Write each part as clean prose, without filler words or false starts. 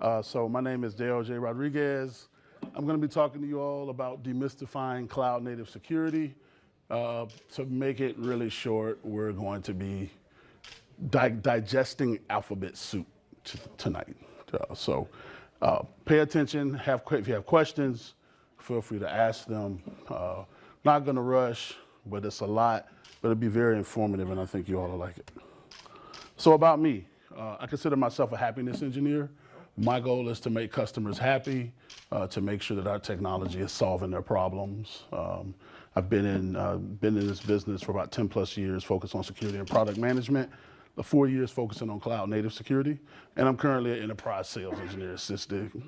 So my name is Dale J. Rodriquez. I'm going to be talking to you all about demystifying cloud native security. To make it really short, we're going to be digesting alphabet soup tonight. Pay attention. If you have questions, feel free to ask them. Not going to rush, but it's a lot. But it'll be very informative, and I think you all will like it. So about me, I consider myself a happiness engineer. My goal is to make customers happy, to make sure that our technology is solving their problems. I've been in this business for about 10 plus years, focused on security and product management. The 4 years focusing on cloud native security, and I'm currently an enterprise sales engineer at sysdiq.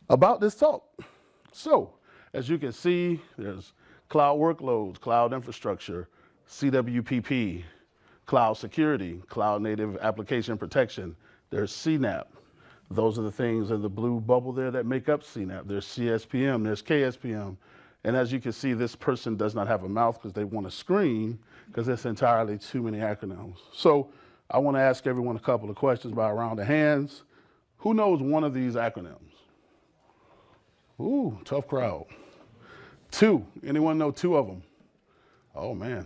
About this talk. So, as you can see, there's cloud workloads, cloud infrastructure, CWPP, cloud security, cloud native application protection. There's CNAP. Those are the things in the blue bubble there that make up CNAP. There's CSPM, there's KSPM. And as you can see, this person does not have a mouth because they want to scream because it's entirely too many acronyms. So I want to ask everyone a couple of questions by a round of hands. Who knows one of these acronyms? Ooh, tough crowd. Two. Anyone know two of them? Oh, man.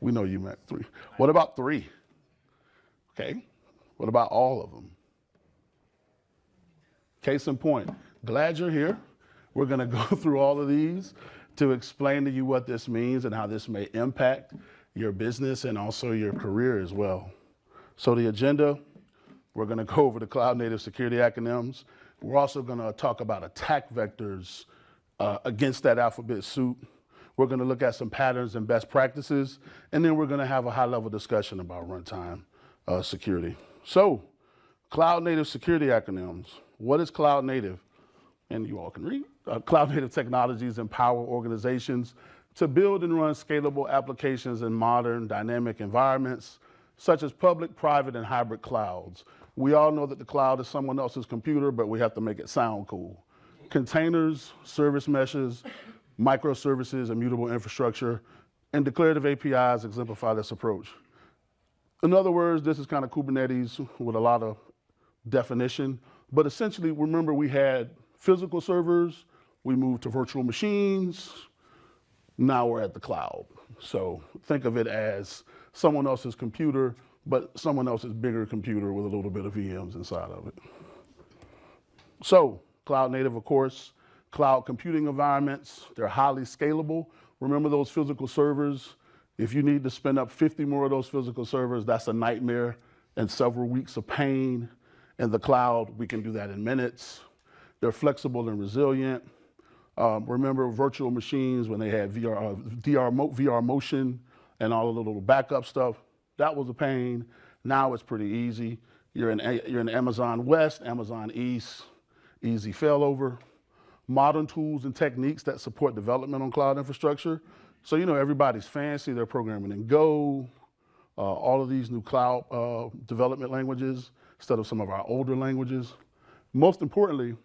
We know you meant three. What about three? Okay. What about all of them? Case in point. Glad you're here. We're going to go through all of these to explain to you what this means and how this may impact your business and also your career as well. So the agenda, we're going to go over the cloud native security acronyms. We're also going to talk about attack vectors against that alphabet soup. We're going to look at some patterns and best practices, and then we're going to have a high-level discussion about runtime security. So, cloud native security acronyms. What is cloud native? And you all can read. Cloud native technologies empower organizations to build and run scalable applications in modern dynamic environments, such as public, private, and hybrid clouds. We all know that the cloud is someone else's computer, but we have to make it sound cool. Containers, service meshes, microservices, immutable infrastructure, and declarative APIs exemplify this approach. In other words, this is kind of Kubernetes with a lot of definition, but essentially, remember we had physical servers, we moved to virtual machines, now we're at the cloud. So think of it as someone else's computer, but someone else's bigger computer with a little bit of VMs inside of it. So cloud native, of course, cloud computing environments, they're highly scalable. Remember those physical servers? If you need to spin up 50 more of those physical servers, that's a nightmare and several weeks of pain. In the cloud, we can do that in minutes. They're flexible and resilient. Remember virtual machines when they had VR motion and all of the little backup stuff? That was a pain. Now it's pretty easy. You're in Amazon West, Amazon East, easy failover. Modern tools and techniques that support development on cloud infrastructure. So, you know, everybody's fancy. They're programming in Go, all of these new cloud development languages instead of some of our older languages. Most importantly,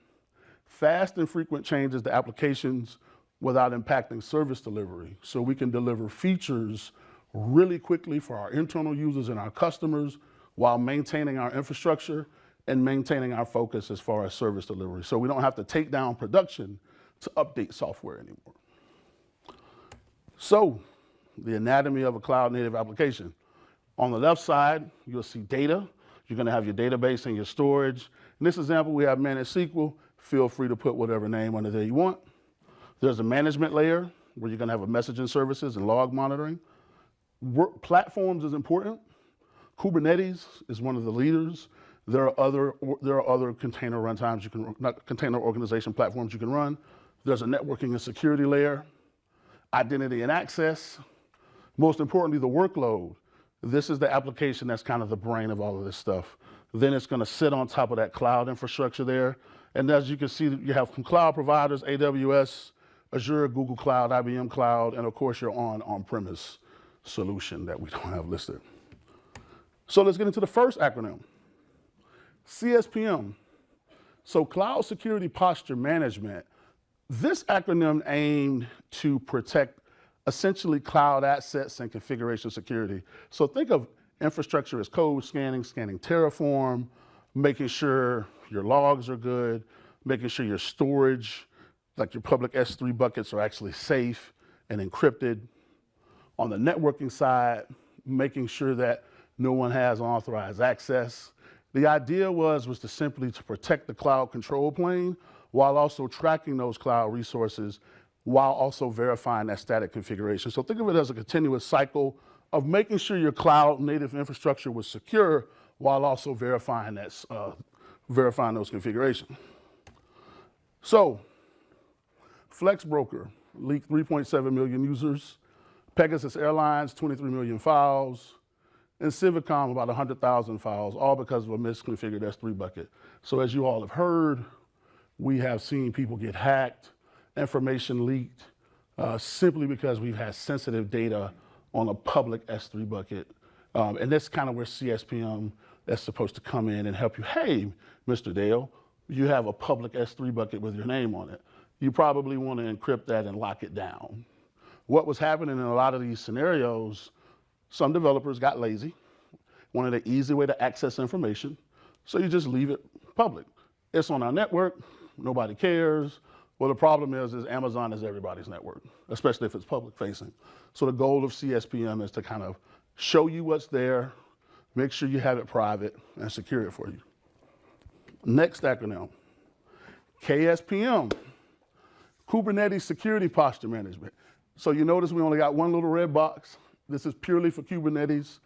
fast and frequent changes to applications without impacting service delivery. So we can deliver features really quickly for our internal users and our customers while maintaining our infrastructure and maintaining our focus as far as service delivery. So we don't have to take down production to update software anymore. So the anatomy of a cloud native application. On the left side, you'll see data. You're going to have your database and your storage. In this example, we have managed SQL. Feel free to put whatever name under there you want. There's a management layer where you're going to have a messaging services and log monitoring. Platforms is important. Kubernetes is one of the leaders. There are other container runtimes container organization platforms you can run. There's a networking and security layer, identity and access. Most importantly, the workload. This is the application that's kind of the brain of all of this stuff. Then it's going to sit on top of that cloud infrastructure there. And as you can see, you have some cloud providers, AWS, Azure, Google Cloud, IBM Cloud, and of course your on-premise solution that we don't have listed. So let's get into the first acronym, CSPM. So Cloud Security Posture Management. This acronym aimed to protect essentially cloud assets and configuration security. So think of infrastructure as code scanning, Terraform, making sure your logs are good, making sure your storage, like your public S3 buckets, are actually safe and encrypted. On the networking side, making sure that no one has unauthorized access. The idea was to simply to protect the cloud control plane while also tracking those cloud resources while also verifying that static configuration. So think of it as a continuous cycle of making sure your cloud native infrastructure was secure while also verifying those configurations. So, Flex Broker leaked 3.7 million users, Pegasus Airlines 23 million files, and Civicom about 100,000 files, all because of a misconfigured S3 bucket. So as you all have heard, we have seen people get hacked, information leaked, simply because we've had sensitive data on a public S3 bucket. And that's kind of where CSPM is supposed to come in and help you. Hey, Mr. Dale, you have a public S3 bucket with your name on it. You probably want to encrypt that and lock it down. What was happening in a lot of these scenarios, some developers got lazy, wanted an easy way to access information, so you just leave it public. It's on our network, nobody cares. Well, the problem is Amazon is everybody's network, especially if it's public facing. So the goal of CSPM is to kind of show you what's there, make sure you have it private, and secure it for you. Next acronym, KSPM, Kubernetes Security Posture Management. So you notice we only got one little red box. This is purely for Kubernetes.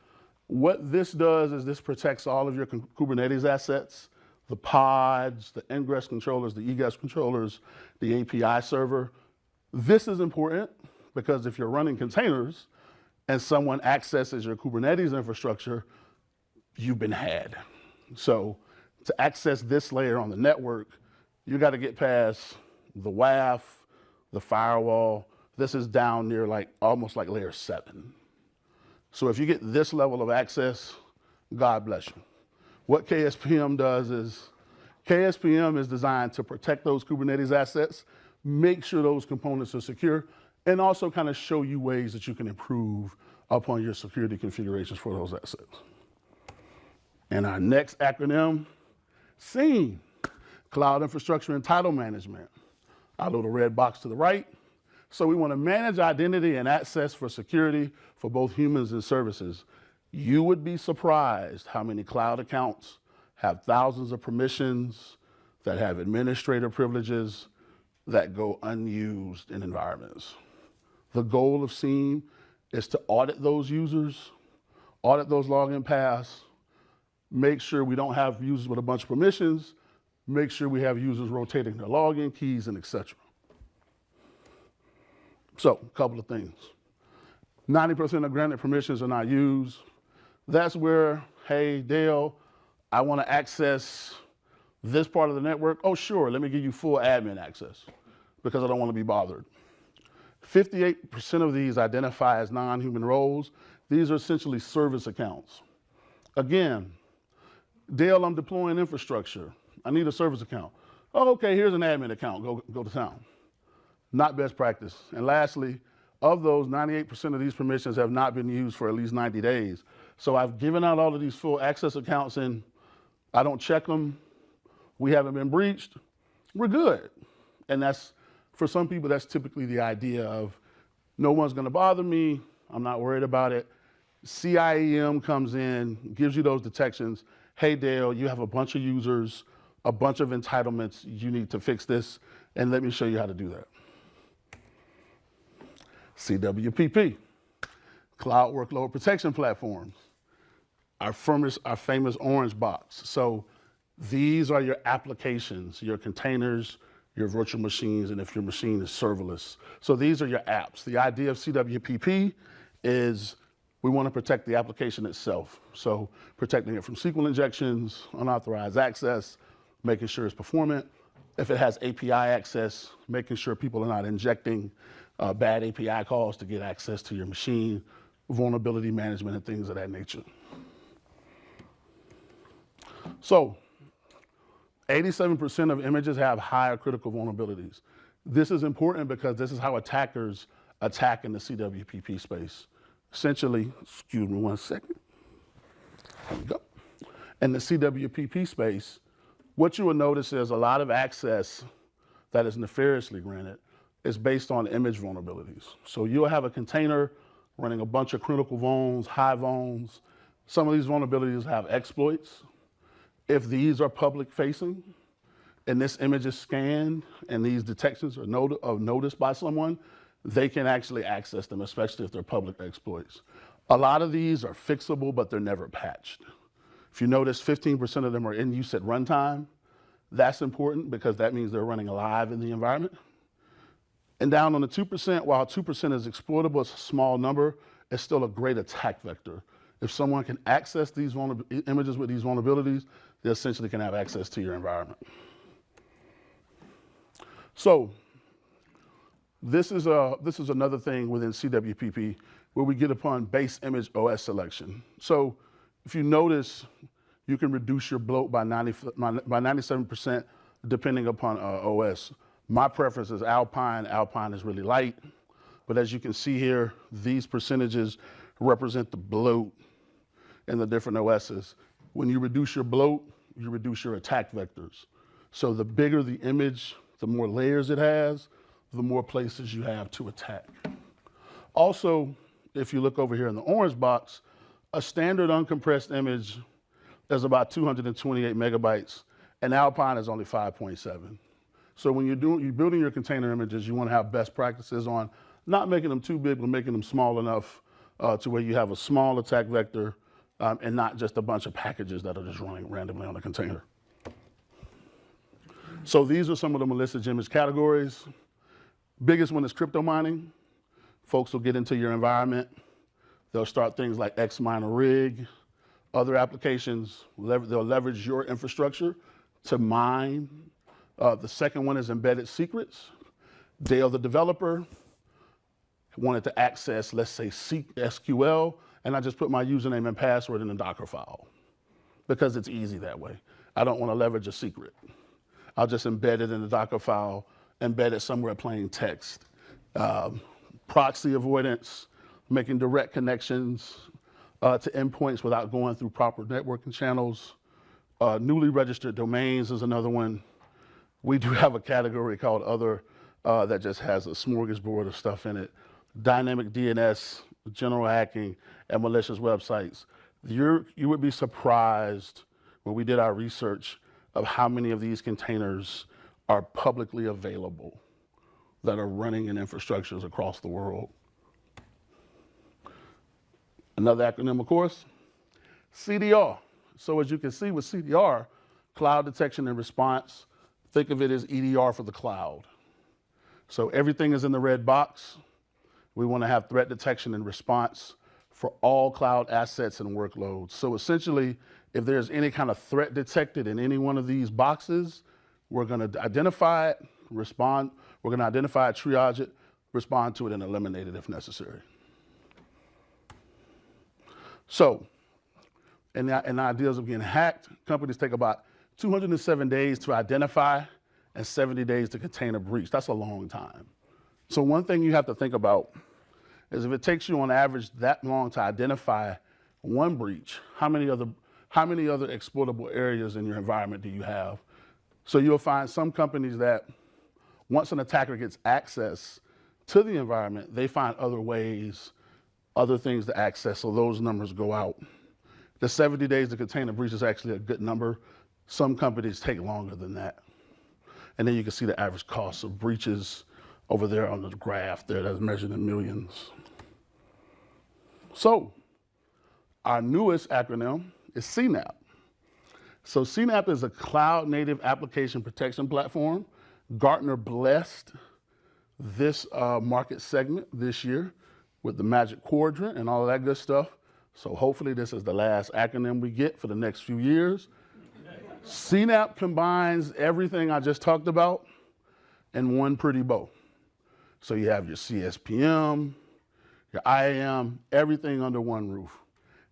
What this does is this protects all of your Kubernetes assets, the pods, the ingress controllers, the egress controllers, the API server. This is important because if you're running containers and someone accesses your Kubernetes infrastructure, you've been had. So to access this layer on the network, you got to get past the WAF, the firewall. This is down near almost like layer 7. So if you get this level of access, God bless you. What KSPM does is, KSPM is designed to protect those Kubernetes assets, make sure those components are secure, and also kind of show you ways that you can improve upon your security configurations for those assets. And our next acronym, SIEM, Cloud Infrastructure and Title Management. Our little red box to the right. So we want to manage identity and access for security for both humans and services. You would be surprised how many cloud accounts have thousands of permissions, that have administrator privileges, that go unused in environments. The goal of SIEM is to audit those users, audit those login paths, make sure we don't have users with a bunch of permissions, make sure we have users rotating their login keys, and etc. So, a couple of things. 90% of granted permissions are not used. That's where, hey, Dale, I want to access this part of the network. Oh, sure, let me give you full admin access because I don't want to be bothered. 58% of these identify as non-human roles. These are essentially service accounts. Again, Dale, I'm deploying infrastructure. I need a service account. Oh, okay, here's an admin account. Go to town. Not best practice. And lastly, of those, 98% of these permissions have not been used for at least 90 days. So I've given out all of these full access accounts and I don't check them. We haven't been breached. We're good. And that's, for some people, that's typically the idea of no one's going to bother me. I'm not worried about it. CIEM comes in, gives you those detections. Hey, Dale, you have a bunch of users, a bunch of entitlements. You need to fix this. And let me show you how to do that. CWPP, Cloud Workload Protection Platforms, our famous orange box. So these are your applications, your containers, your virtual machines, and if your machine is serverless. So these are your apps. The idea of CWPP is we want to protect the application itself. So protecting it from SQL injections, unauthorized access, making sure it's performant. If it has API access, making sure people are not injecting bad API calls to get access to your machine, vulnerability management, and things of that nature. So 87% of images have higher critical vulnerabilities. This is important because this is how attackers attack in the CWPP space. Essentially, excuse me one second. There we go. In the CWPP space, what you will notice is a lot of access that is nefariously granted is based on image vulnerabilities. So you'll have a container running a bunch of critical vulns, high vulns. Some of these vulnerabilities have exploits. If these are public facing and this image is scanned and these detections are noticed by someone, they can actually access them, especially if they're public exploits. A lot of these are fixable, but they're never patched. If you notice, 15% of them are in use at runtime. That's important because that means they're running live in the environment. And down on the 2%, while 2% is exploitable, it's a small number, it's still a great attack vector. If someone can access these images with these vulnerabilities, they essentially can have access to your environment. So this is another thing within CWPP where we get upon base image OS selection. So if you notice, you can reduce your bloat by 97% depending upon OS. My preference is Alpine. Alpine is really light. But as you can see here, these percentages represent the bloat in the different OSs. When you reduce your bloat, you reduce your attack vectors. So the bigger the image, the more layers it has, the more places you have to attack. Also, if you look over here in the orange box, a standard uncompressed image is about 228 megabytes, and Alpine is only 5.7. So when you're building your container images, you want to have best practices on not making them too big, but making them small enough to where you have a small attack vector and not just a bunch of packages that are just running randomly on a container. So these are some of the malicious image categories. Biggest one is crypto mining. Folks will get into your environment. They'll start things like X-Miner Rig. Other applications, they'll leverage your infrastructure to mine. The second one is embedded secrets. Dale, the developer, wanted to access, let's say, SQL, and I just put my username and password in a Docker file because it's easy that way. I don't want to leverage a secret. I'll just embed it in the Docker file, embed it somewhere plain text. Proxy avoidance, making direct connections to endpoints without going through proper networking channels. Newly registered domains is another one. We do have a category called other that just has a smorgasbord of stuff in it. Dynamic DNS, general hacking, and malicious websites. You would be surprised when we did our research of how many of these containers are publicly available that are running in infrastructures across the world. Another acronym, of course, CDR. So as you can see with CDR, cloud detection and response, think of it as EDR for the cloud. So everything is in the red box. We want to have threat detection and response for all cloud assets and workloads. So essentially, if there's any kind of threat detected in any one of these boxes, we're going to identify it, respond. We're going to identify it, triage it, respond to it, and eliminate it if necessary. So, in the ideas of getting hacked, companies take about 207 days to identify and 70 days to contain a breach. That's a long time. So one thing you have to think about is if it takes you on average that long to identify one breach, how many other exploitable areas in your environment do you have? So you'll find some companies that once an attacker gets access to the environment, they find other ways, other things to access, so those numbers go out. The 70 days to contain a breach is actually a good number. Some companies take longer than that. And then you can see the average cost of breaches over there on the graph there that's measured in millions. So our newest acronym is CNAPP. So CNAPP is a cloud native application protection platform. Gartner blessed this market segment this year with the Magic Quadrant and all of that good stuff. So hopefully this is the last acronym we get for the next few years. CNAPP combines everything I just talked about in one pretty bow. So you have your CSPM, your IAM, everything under one roof.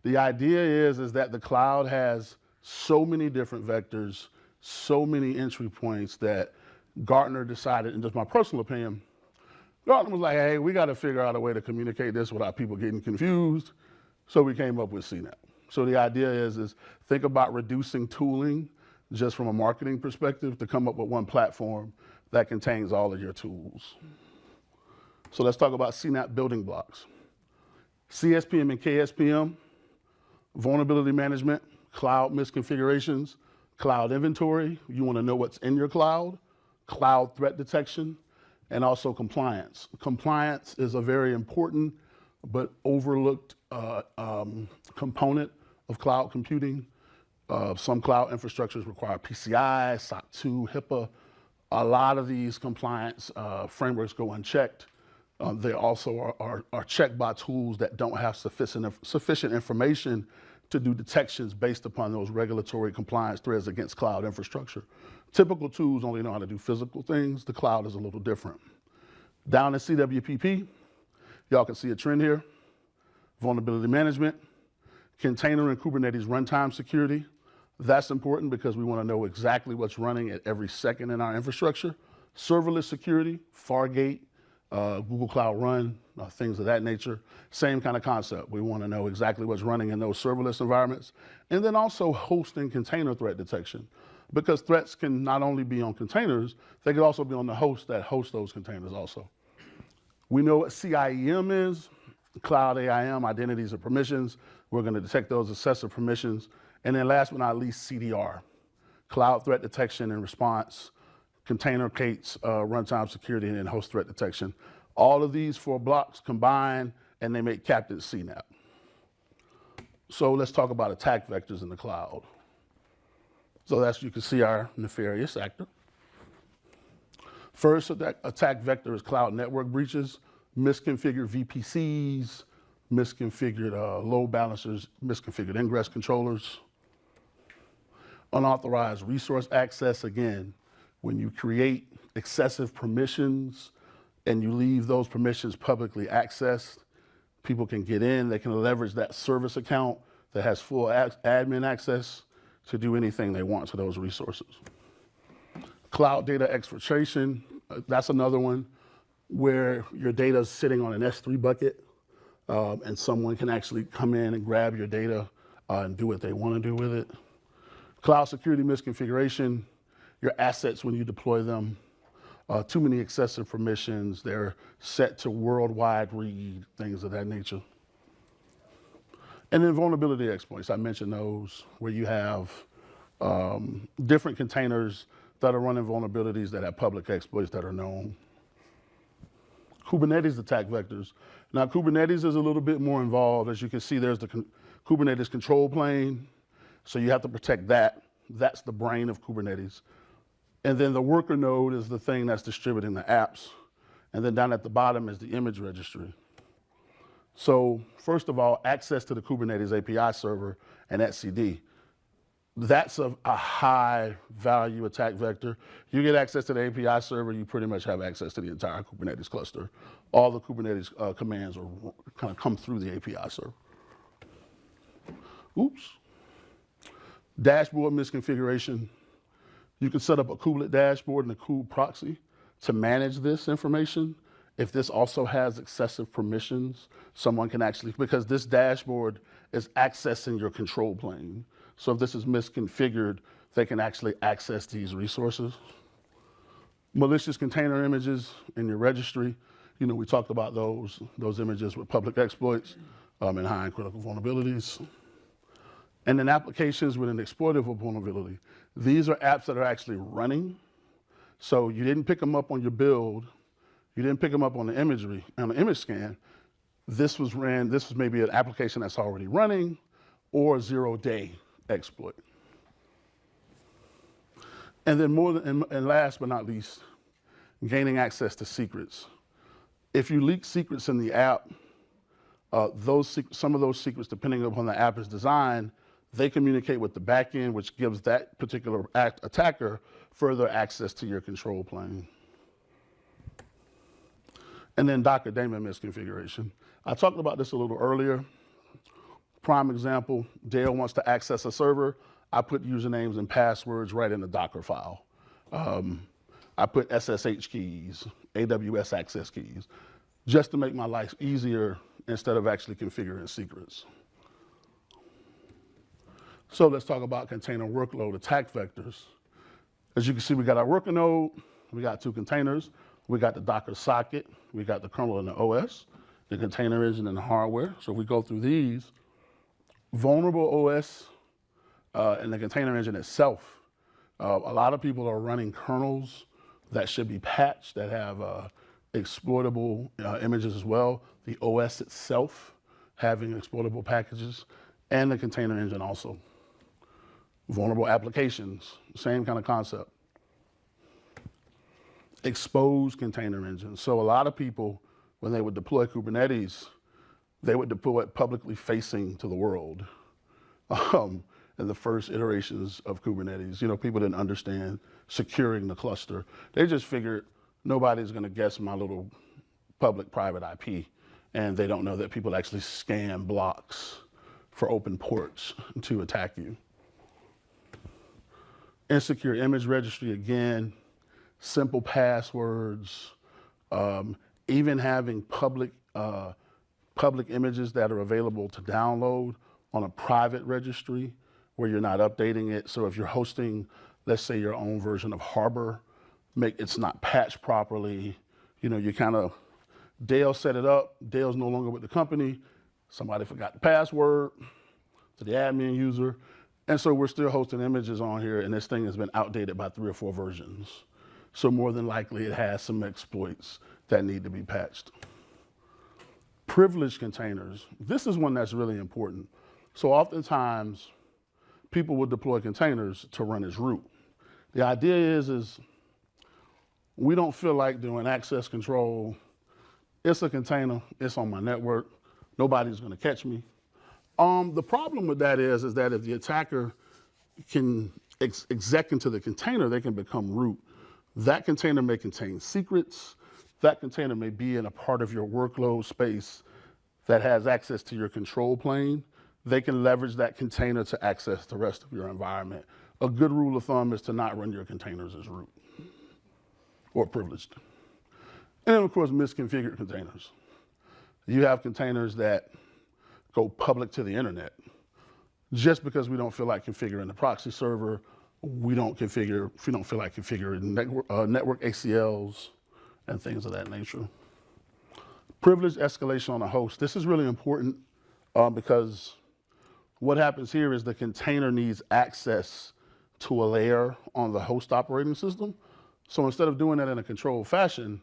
The idea is that the cloud has so many different vectors, so many entry points that Gartner decided, and just my personal opinion, Gartner was like, hey, we got to figure out a way to communicate this without people getting confused. So we came up with CNAPP. So the idea is think about reducing tooling just from a marketing perspective to come up with one platform that contains all of your tools. So let's talk about CNAP building blocks. CSPM and KSPM, vulnerability management, cloud misconfigurations, cloud inventory. You want to know what's in your cloud threat detection, and also compliance. Compliance is a very important but overlooked component of cloud computing. Some cloud infrastructures require PCI, SOC 2, HIPAA. A lot of these compliance frameworks go unchecked. They also are checked by tools that don't have sufficient information to do detections based upon those regulatory compliance threats against cloud infrastructure. Typical tools only know how to do physical things. The cloud is a little different. Down in CWPP, y'all can see a trend here. Vulnerability management, container and Kubernetes runtime security. That's important because we want to know exactly what's running at every second in our infrastructure. Serverless security, Fargate, Google Cloud Run, things of that nature. Same kind of concept. We want to know exactly what's running in those serverless environments. And then also host and container threat detection, because threats can not only be on containers, they could also be on the host that hosts those containers also. We know what CIEM is, Cloud AIM, identities and permissions. We're going to detect those excessive permissions. And then last but not least, CDR, Cloud Threat Detection and Response, Container Kates, runtime security, and then host threat detection. All of these 4 blocks combine, and they make Captain CNAP. So let's talk about attack vectors in the cloud. So that's, you can see our nefarious actor. First attack vector is cloud network breaches, misconfigured VPCs, misconfigured load balancers, misconfigured ingress controllers. Unauthorized resource access, again, when you create excessive permissions and you leave those permissions publicly accessed, people can get in, they can leverage that service account that has full admin access to do anything they want to those resources. Cloud data exfiltration, that's another one where your data is sitting on an S3 bucket and someone can actually come in and grab your data and do what they want to do with it. Cloud security misconfiguration, your assets when you deploy them, too many excessive permissions, they're set to worldwide read, things of that nature. And then vulnerability exploits, I mentioned those, where you have different containers that are running vulnerabilities that have public exploits that are known. Kubernetes attack vectors. Now, Kubernetes is a little bit more involved. As you can see, there's the Kubernetes control plane. So you have to protect that. That's the brain of Kubernetes. And then the worker node is the thing that's distributing the apps. And then down at the bottom is the image registry. So first of all, access to the Kubernetes API server and etcd. That's a high value attack vector. You get access to the API server, you pretty much have access to the entire Kubernetes cluster. All the Kubernetes commands are kind of come through the API server. Oops. Dashboard misconfiguration. You can set up a kubelet dashboard and a kube proxy to manage this information. If this also has excessive permissions, someone can actually, because this dashboard is accessing your control plane. So if this is misconfigured, they can actually access these resources. Malicious container images in your registry. You know, we talked about those images with public exploits and high and critical vulnerabilities. And then applications with an exploitable vulnerability. These are apps that are actually running. So you didn't pick them up on your build. You didn't pick them up on the imagery, on the image scan. This was maybe an application that's already running or a 0-day exploit. And then and last but not least, gaining access to secrets. If you leak secrets in the app, some of those secrets, depending upon the app is designed, they communicate with the backend, which gives that particular attacker further access to your control plane. And then Docker daemon misconfiguration. I talked about this a little earlier. Prime example, Dale wants to access a server. I put usernames and passwords right in the Docker file. I put SSH keys, AWS access keys, just to make my life easier instead of actually configuring secrets. So let's talk about container workload attack vectors. As you can see, we got our worker node, we got 2 containers, we got the Docker socket, we got the kernel and the OS, the container engine and the hardware. So if we go through these, vulnerable OS and the container engine itself, a lot of people are running kernels that should be patched that have exploitable images as well. The OS itself having exploitable packages, and the container engine also. Vulnerable applications, same kind of concept. Exposed container engines. So a lot of people, when they would deploy Kubernetes, they would deploy it publicly facing to the world. In the first iterations of Kubernetes, people didn't understand securing the cluster. They just figured nobody's gonna guess my little public private IP, and they don't know that people actually scan blocks for open ports to attack you. Insecure image registry, again, simple passwords, even having public images that are available to download on a private registry where you're not updating it. So if you're hosting, let's say, your own version of Harbor, it's not patched properly, you kind of, Dale set it up, Dale's no longer with the company, somebody forgot the password to the admin user, and so we're still hosting images on here, and this thing has been outdated by 3 or 4 versions. So more than likely it has some exploits that need to be patched. Privileged containers. This is one that's really important. So oftentimes, people will deploy containers to run as root. The idea is we don't feel like doing access control. It's a container, it's on my network, nobody's gonna catch me. The problem with that is that if the attacker can exec into the container, they can become root. That container may contain secrets. That container may be in a part of your workload space that has access to your control plane. They can leverage that container to access the rest of your environment. A good rule of thumb is to not run your containers as root or privileged. And then, of course, misconfigured containers. You have containers that go public to the internet. Just because we don't feel like configuring the proxy server, we don't feel like configuring network ACLs and things of that nature. Privilege escalation on a host. This is really important because what happens here is the container needs access to a layer on the host operating system. So instead of doing that in a controlled fashion,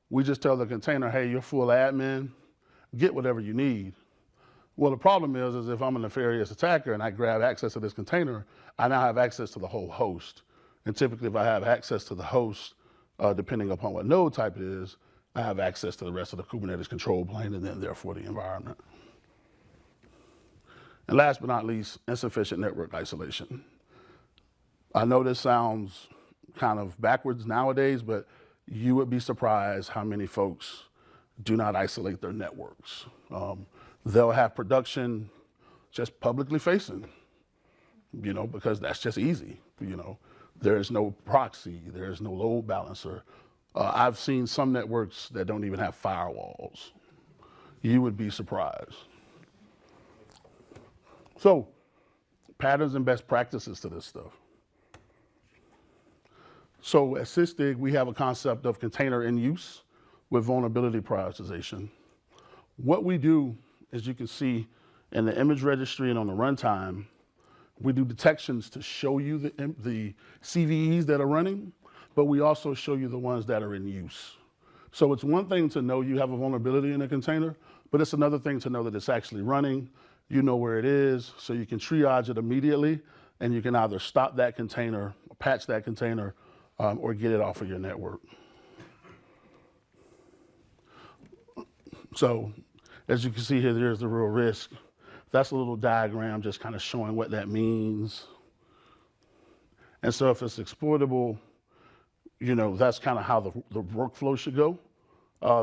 we just tell the container, hey, you're full admin, get whatever you need. Well, the problem is if I'm a nefarious attacker and I grab access to this container, I now have access to the whole host. And typically if I have access to the host, depending upon what node type it is, I have access to the rest of the Kubernetes control plane and then therefore the environment. And last but not least, insufficient network isolation. I know this sounds kind of backwards nowadays, but you would be surprised how many folks do not isolate their networks. They'll have production just publicly facing, because that's just easy. There's no proxy, there's no load balancer. I've seen some networks that don't even have firewalls. You would be surprised. So, patterns and best practices to this stuff. So at sysdiq, we have a concept of container in use with vulnerability prioritization. What we do, as you can see in the image registry and on the runtime, we do detections to show you the CVEs that are running, but we also show you the ones that are in use. So it's one thing to know you have a vulnerability in a container, but it's another thing to know that it's actually running. You know where it is, so you can triage it immediately, and you can either stop that container, or patch that container, or get it off of your network. So, as you can see here, there's the real risk. That's a little diagram just kind of showing what that means. And so if it's exploitable, that's kind of how the workflow should go.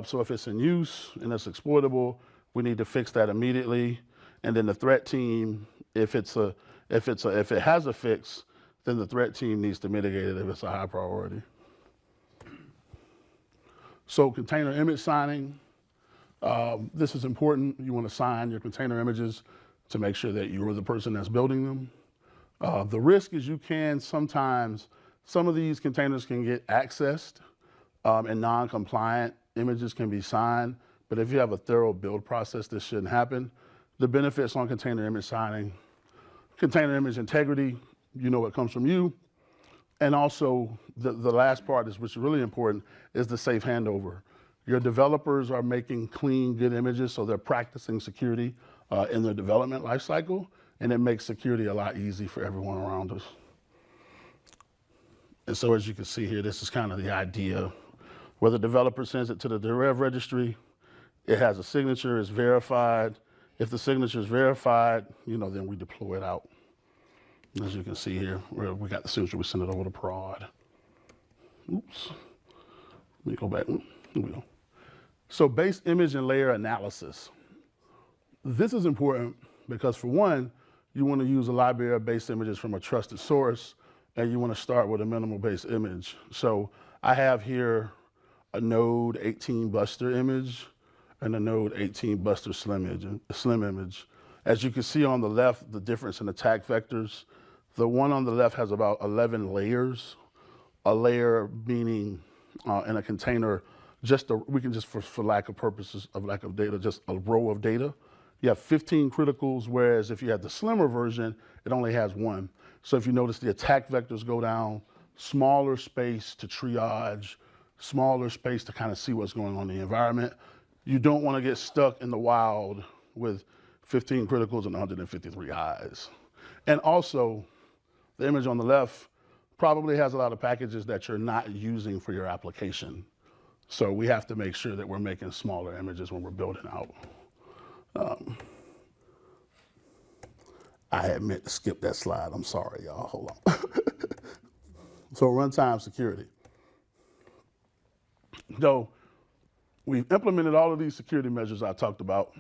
So if it's in use and it's exploitable, we need to fix that immediately. And then the threat team, if it has a fix, then the threat team needs to mitigate it if it's a high priority. So container image signing, this is important. You want to sign your container images to make sure that you're the person that's building them. The risk is you can sometimes, some of these containers can get accessed and non-compliant images can be signed, but if you have a thorough build process, this shouldn't happen. The benefits on container image signing, container image integrity, you know what comes from you. And also the last part is, which is really important, is the safe handover. Your developers are making clean, good images, so they're practicing security in their development lifecycle, and it makes security a lot easier for everyone around us. And so as you can see here, this is kind of the idea. Where the developer sends it to the dev registry, it has a signature, it's verified. If the signature is verified, then we deploy it out. As you can see here, where we got the signature, we send it over to prod. Oops. Let me go back. Here we go. So base image and layer analysis. This is important because, for one, you want to use a library of base images from a trusted source, and you want to start with a minimal base image. So I have here a Node 18 Buster image and a Node 18 Buster Slim image. As you can see on the left, the difference in attack vectors. The one on the left has about 11 layers. A layer meaning in a container, we can just, for lack of purposes of lack of data, just a row of data. You have 15 criticals, whereas if you have the slimmer version, it only has one. So if you notice, the attack vectors go down, smaller space to triage, smaller space to kind of see what's going on in the environment. You don't want to get stuck in the wild with 15 criticals and 153 eyes. And also, the image on the left probably has a lot of packages that you're not using for your application. So we have to make sure that we're making smaller images when we're building out. I had meant to skip that slide. I'm sorry, y'all. Hold on. So runtime security. So we've implemented all of these security measures I talked about.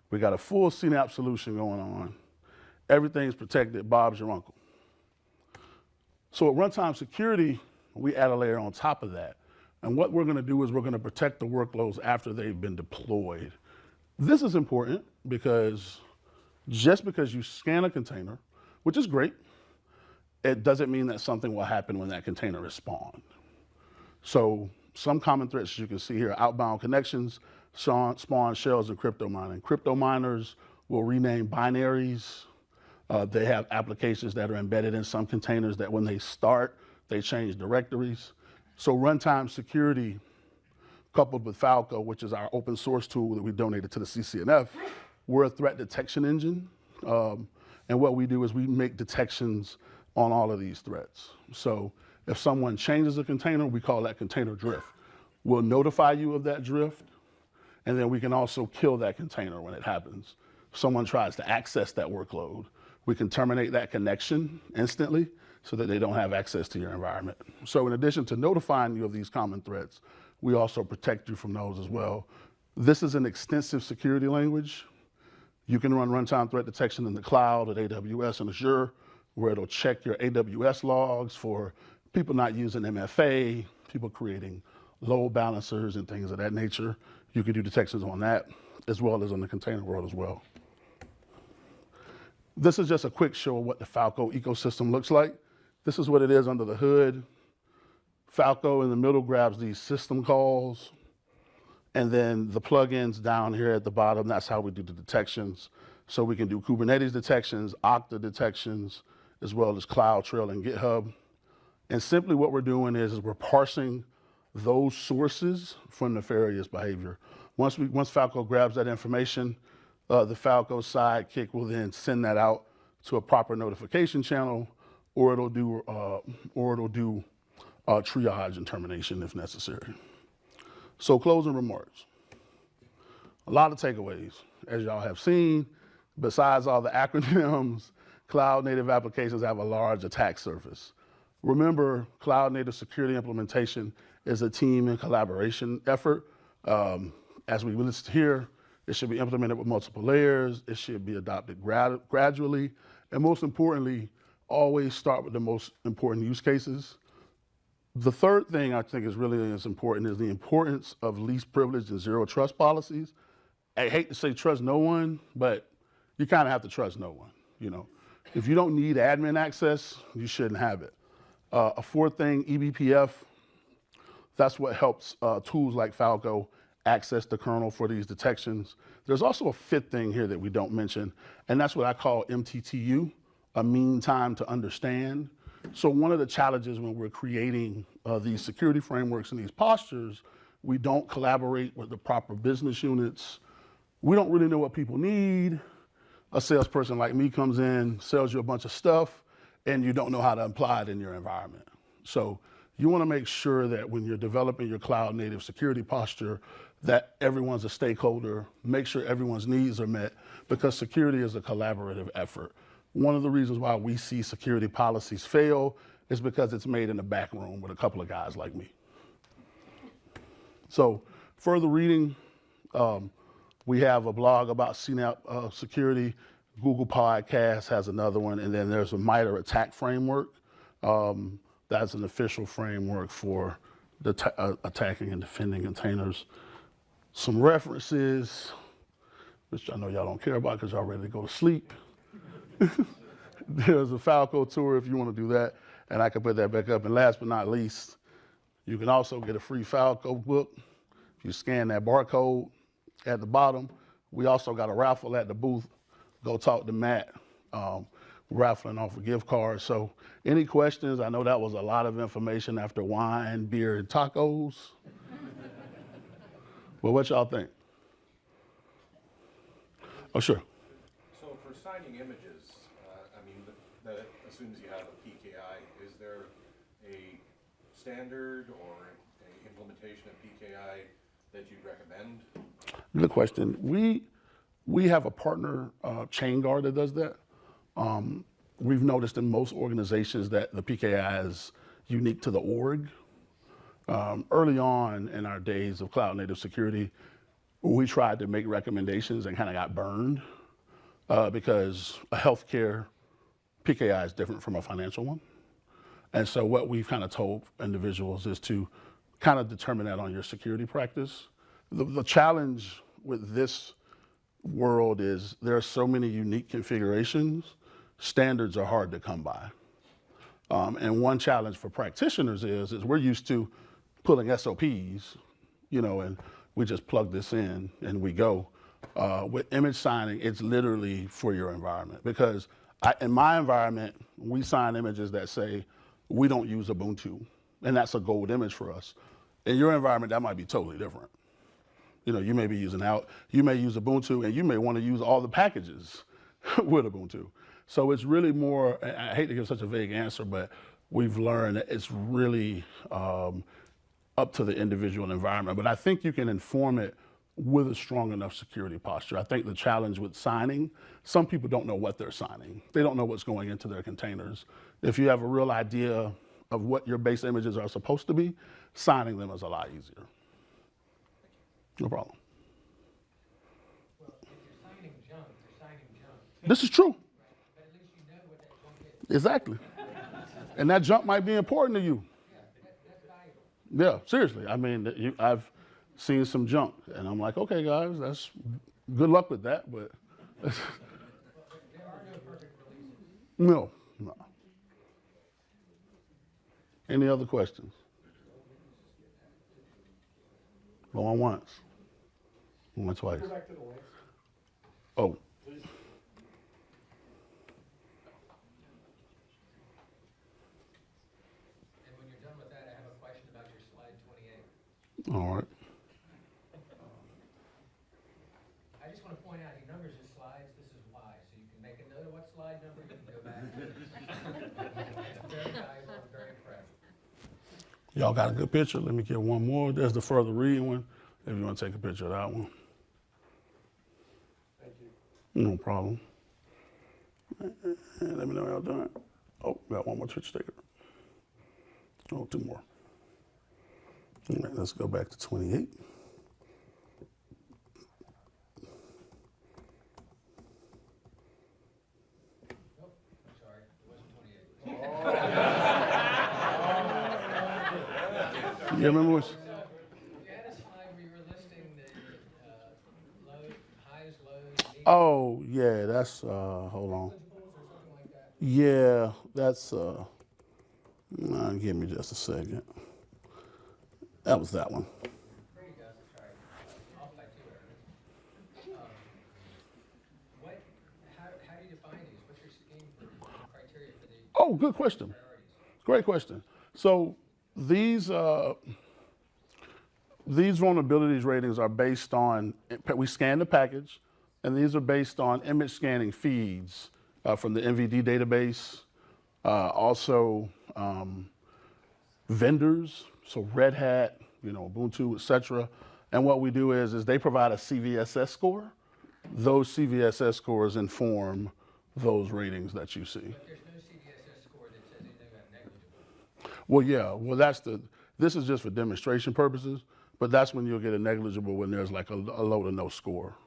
We got a full CNAPP solution going on. Everything's protected. Bob's your uncle. So at runtime security, we add a layer on top of that. And what we're going to do is we're going to protect the workloads after they've been deployed. This is important because just because you scan a container, which is great, it doesn't mean that something will happen when that container is spawned. So some common threats you can see here: outbound connections, spawn shells, and crypto mining. Crypto miners will rename binaries. They have applications that are embedded in some containers that when they start, they change directories. So runtime security, coupled with Falco, which is our open source tool that we donated to the CCNF, we're a threat detection engine. And what we do is we make detections on all of these threats. So if someone changes a container, we call that container drift. We'll notify you of that drift, and then we can also kill that container when it happens. If someone tries to access that workload, we can terminate that connection instantly so that they don't have access to your environment. So in addition to notifying you of these common threats, we also protect you from those as well. This is an extensive security language. You can run runtime threat detection in the cloud at AWS and Azure, where it'll check your AWS logs for people not using MFA, people creating load balancers and things of that nature. You can do detections on that, as well as on the container world as well. This is just a quick show of what the Falco ecosystem looks like. This is what it is under the hood. Falco in the middle grabs these system calls, and then the plugins down here at the bottom, that's how we do the detections. So we can do Kubernetes detections, Okta detections, as well as CloudTrail and GitHub. And simply what we're doing is we're parsing those sources from nefarious behavior. Once Falco grabs that information, the Falco sidekick will then send that out to a proper notification channel, or it'll do triage and termination if necessary. So closing remarks. A lot of takeaways. As y'all have seen, besides all the acronyms, cloud native applications have a large attack surface. Remember, cloud native security implementation is a team and collaboration effort. As we list here, it should be implemented with multiple layers. It should be adopted gradually. And most importantly, always start with the most important use cases. The third thing I think is really as important is the importance of least privilege and zero trust policies. I hate to say trust no one, but you kind of have to trust no one. If you don't need admin access, you shouldn't have it. A fourth thing, eBPF, that's what helps tools like Falco access the kernel for these detections. There's also a fifth thing here that we don't mention, and that's what I call MTTU, a mean time to understand. So one of the challenges when we're creating these security frameworks and these postures, we don't collaborate with the proper business units. We don't really know what people need. A salesperson like me comes in, sells you a bunch of stuff, and you don't know how to apply it in your environment. So you want to make sure that when you're developing your cloud native security posture, that everyone's a stakeholder, make sure everyone's needs are met, because security is a collaborative effort. One of the reasons why we see security policies fail is because it's made in the back room with a couple of guys like me. So further reading, we have a blog about CNAPP security. Google Podcast has another one, and then there's a MITRE attack framework. That's an official framework for attacking and defending containers. Some references, which I know y'all don't care about because y'all ready to go to sleep. There's a Falco tour if you want to do that, and I can put that back up. And last but not least, you can also get a free Falco book if you scan that barcode at the bottom. We also got a raffle at the booth. Go talk to Matt. We're raffling off a gift card. So any questions? I know that was a lot of information after wine, beer, and tacos. Well, what y'all think? Oh, sure. So for signing images, I mean, that assumes you have a PKI. Is there a standard or an implementation of PKI that you'd recommend? Good question. We have a partner, ChainGuard, that does that. We've noticed in most organizations that the PKI is unique to the org. Early on in our days of cloud native security, we tried to make recommendations and kind of got burned because a healthcare PKI is different from a financial one. And so what we've kind of told individuals is to kind of determine that on your security practice. The challenge with this world is there are so many unique configurations, standards are hard to come by. And one challenge for practitioners is we're used to pulling SOPs, and we just plug this in and we go. With image signing, it's literally for your environment, because in my environment, we sign images that say, we don't use Ubuntu, and that's a gold image for us. In your environment, that might be totally different. You may be using you may use Ubuntu, and you may want to use all the packages with Ubuntu. So it's really more, I hate to give such a vague answer, but we've learned that it's really up to the individual environment. But I think you can inform it with a strong enough security posture. I think the challenge with signing, some people don't know what they're signing. They don't know what's going into their containers. If you have a real idea of what your base images are supposed to be, signing them is a lot easier. No problem. Well, if you're signing junk, you're signing junk. This is true. Right? But at least you know what that junk is. Exactly. And that junk might be important to you. Yeah, that's valuable. Yeah, seriously. I mean, I've seen some junk, and I'm like, okay, guys, that's good luck with that, but. Well, there are no perfect releases. No. Any other questions? Going once. Going twice. Go back to the links. Oh. And when you're done with that, I have a question about your slide 28. All right. I just want to point out, he numbers his slides. This is why. So you can make a note of what slide number, you can go back to it. It's very valuable. I'm very impressed. Y'all got a good picture? Let me get one more. There's the further reading one, if you want to take a picture of that one. Thank you. No problem. And let me know how y'all doing. Oh, got one more Twitch sticker. Oh, two more. All right, let's go back to 28. Nope, I'm sorry. It wasn't 28. You remember what? So you had a slide where you were listing the highs, lows, needs, Oh, yeah, that's, hold on. principles or something like Yeah, that's, give me just a second. That was that one. There you go, sorry. Off by 2 errors. How do you define these? What's your scheme for the criteria for the Oh, good question. priorities? Great question. So these vulnerabilities ratings are based on, we scan the package, and these are based on image scanning feeds from the MVD database, also vendors, so Red Hat, Ubuntu, et cetera. And what we do is they provide a CVSS score. Those CVSS scores inform those ratings that you see. But there's no CDSS score that says anything about negligible. Well, yeah, this is just for demonstration purposes, but that's when you'll get a negligible when there's like a low to no score.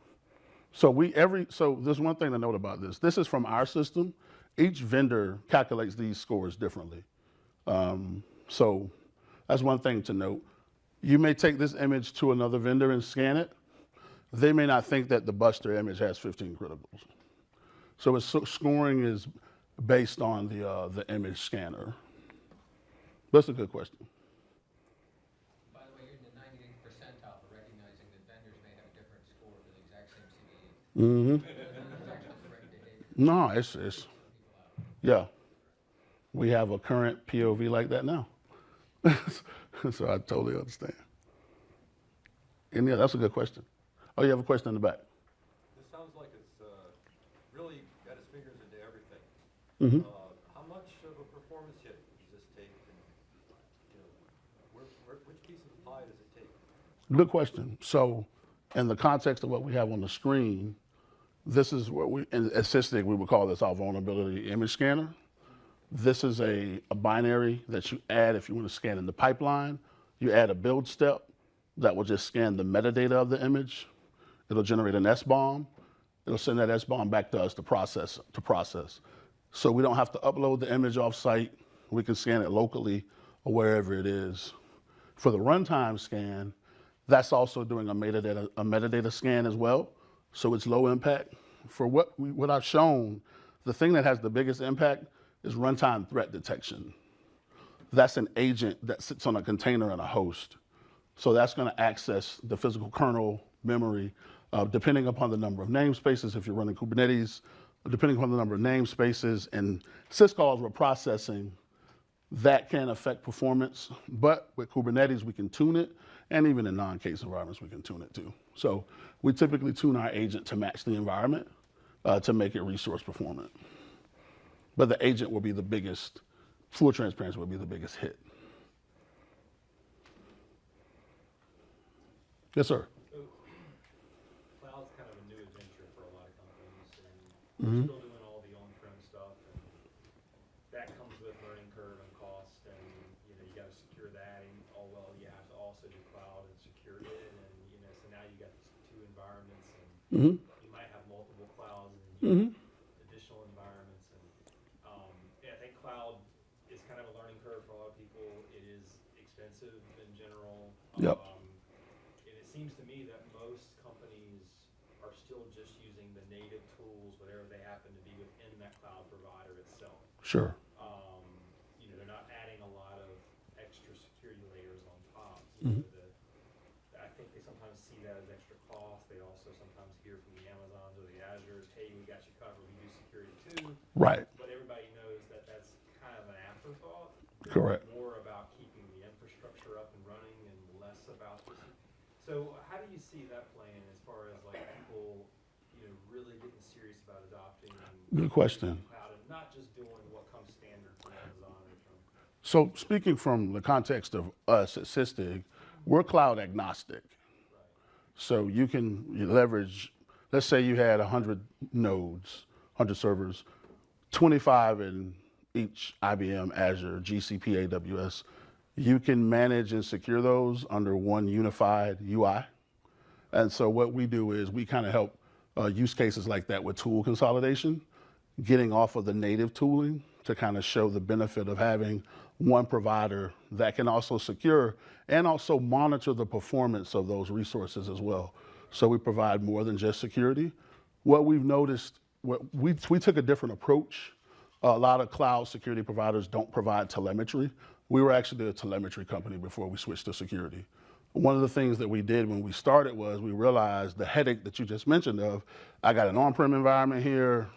So there's one thing to note about this. This is from our system. Each vendor calculates these scores differently. So that's one thing to note. You may take this image to another vendor and scan it. They may not think that the Buster image has 15 criticals. So its scoring is based on the image scanner. That's a good question. By the way, you're in the 98th percentile for recognizing that vendors may have a different score for the exact same CVE. Mm-hmm. It's actually correct behavior. No, it's People out. yeah. We have a current POV like that now. So I totally understand. And yeah, that's a good question. Oh, you have a question in the back? This sounds like it's really got its fingers into everything. Mm-hmm. How much of a performance hit does this take? And, which piece of the pie does it take? Good question. So in the context of what we have on the screen, this is what in sysdiq, we would call this our vulnerability image scanner. This is a binary that you add if you want to scan in the pipeline. You add a build step that will just scan the metadata of the image. It'll generate an SBOM. It'll send that SBOM back to us to process. So we don't have to upload the image off-site. We can scan it locally or wherever it is. For the runtime scan, that's also doing a metadata scan as well. So it's low impact. For what I've shown, the thing that has the biggest impact is runtime threat detection. That's an agent that sits on a container and a host. So that's going to access the physical kernel memory, depending upon the number of namespaces, if you're running Kubernetes, depending upon the number of namespaces and syscalls we're processing, that can affect performance. But with Kubernetes, we can tune it. And even in non-case environments, we can tune it too. So we typically tune our agent to match the environment to make it resource performant. But the agent will be the biggest, full transparency will be the biggest hit. Yes, sir. So, cloud's kind of a new adventure for a lot of companies, and we're still doing all the on-prem stuff, and that comes with learning curve and cost, and you got to secure that, and you have to also do cloud and secure it, and so now you got these two environments, and you might have multiple clouds and additional environments, and I think cloud is kind of a learning curve for a lot of people. It is expensive in general. Yep. Seems to me that most companies are still just using the native tools, whatever they happen to be within that cloud provider itself. Sure. They're not adding a lot of extra security layers on top. I think they sometimes see that as extra cost. They also sometimes hear from the Amazons or the Azures, hey, we got you covered, we do security too. Right. But everybody knows that that's kind of an afterthought. Correct. More about keeping the infrastructure up and running and less about this. So how do you see that playing as far as like people, really getting serious about adopting Good question. cloud and not just doing what comes standard from Amazon or from? So speaking from the context of us at sysdiq, we're cloud agnostic. Right. So you leverage, let's say you had 100 nodes, 100 servers, 25 in each IBM, Azure, GCP, AWS. You can manage and secure those under one unified UI. And so what we do is we kind of help use cases like that with tool consolidation, getting off of the native tooling to kind of show the benefit of having one provider that can also secure and also monitor the performance of those resources as well. So we provide more than just security. What we've noticed, we took a different approach A lot of cloud security providers don't provide telemetry. We were actually a telemetry company before we switched to security. One of the things that we did when we started was we realized the headache that you just mentioned of, I got an on-prem environment here,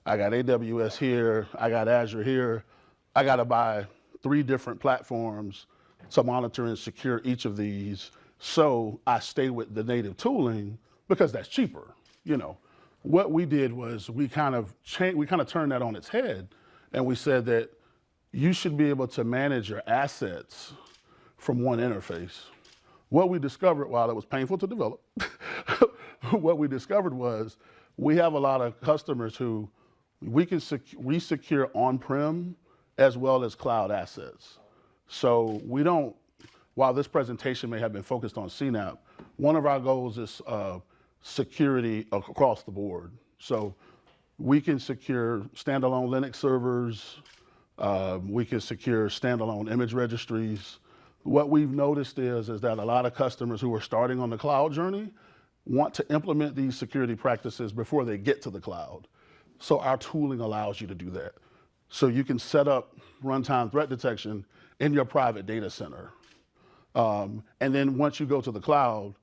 I got AWS here, I got Azure here, I got to buy 3 different platforms to monitor and secure each of these. So I stay with the native tooling because that's cheaper. You know, what we did was we kind of turned that on its head, and we said that you should be able to manage your assets from one interface. What we discovered, while it was painful to develop, what we discovered was we have a lot of customers who we secure on-prem as well as cloud assets. So we don't, while this presentation may have been focused on CNAP, one of our goals is security across the board. So we can secure standalone Linux servers, we can secure standalone image registries. What we've noticed is that a lot of customers who are starting on the cloud journey want to implement these security practices before they get to the cloud. So our tooling allows you to do that. So you can set up runtime threat detection in your private data center. And then once you go to the cloud,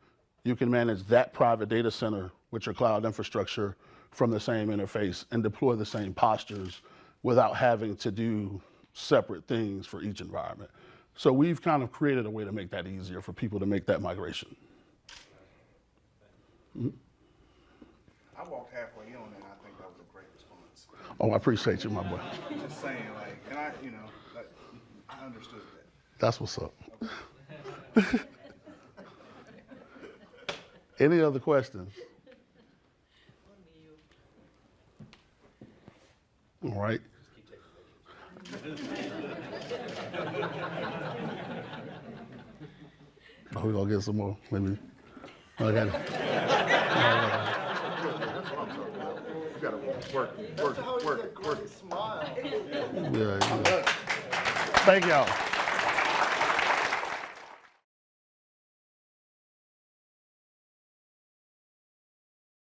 you can manage that private data center with your cloud infrastructure from the same interface and deploy the same postures without having to do separate things for each environment. So we've kind of created a way to make that easier for people to make that migration. I walked halfway in and I think that was a great response. Oh, I appreciate you, my boy. Just saying, like, and I understood that. That's what's up. Any other questions? All right. Oh, we're gonna get some more. Maybe. I got it. You gotta work. Yeah. Thank y'all.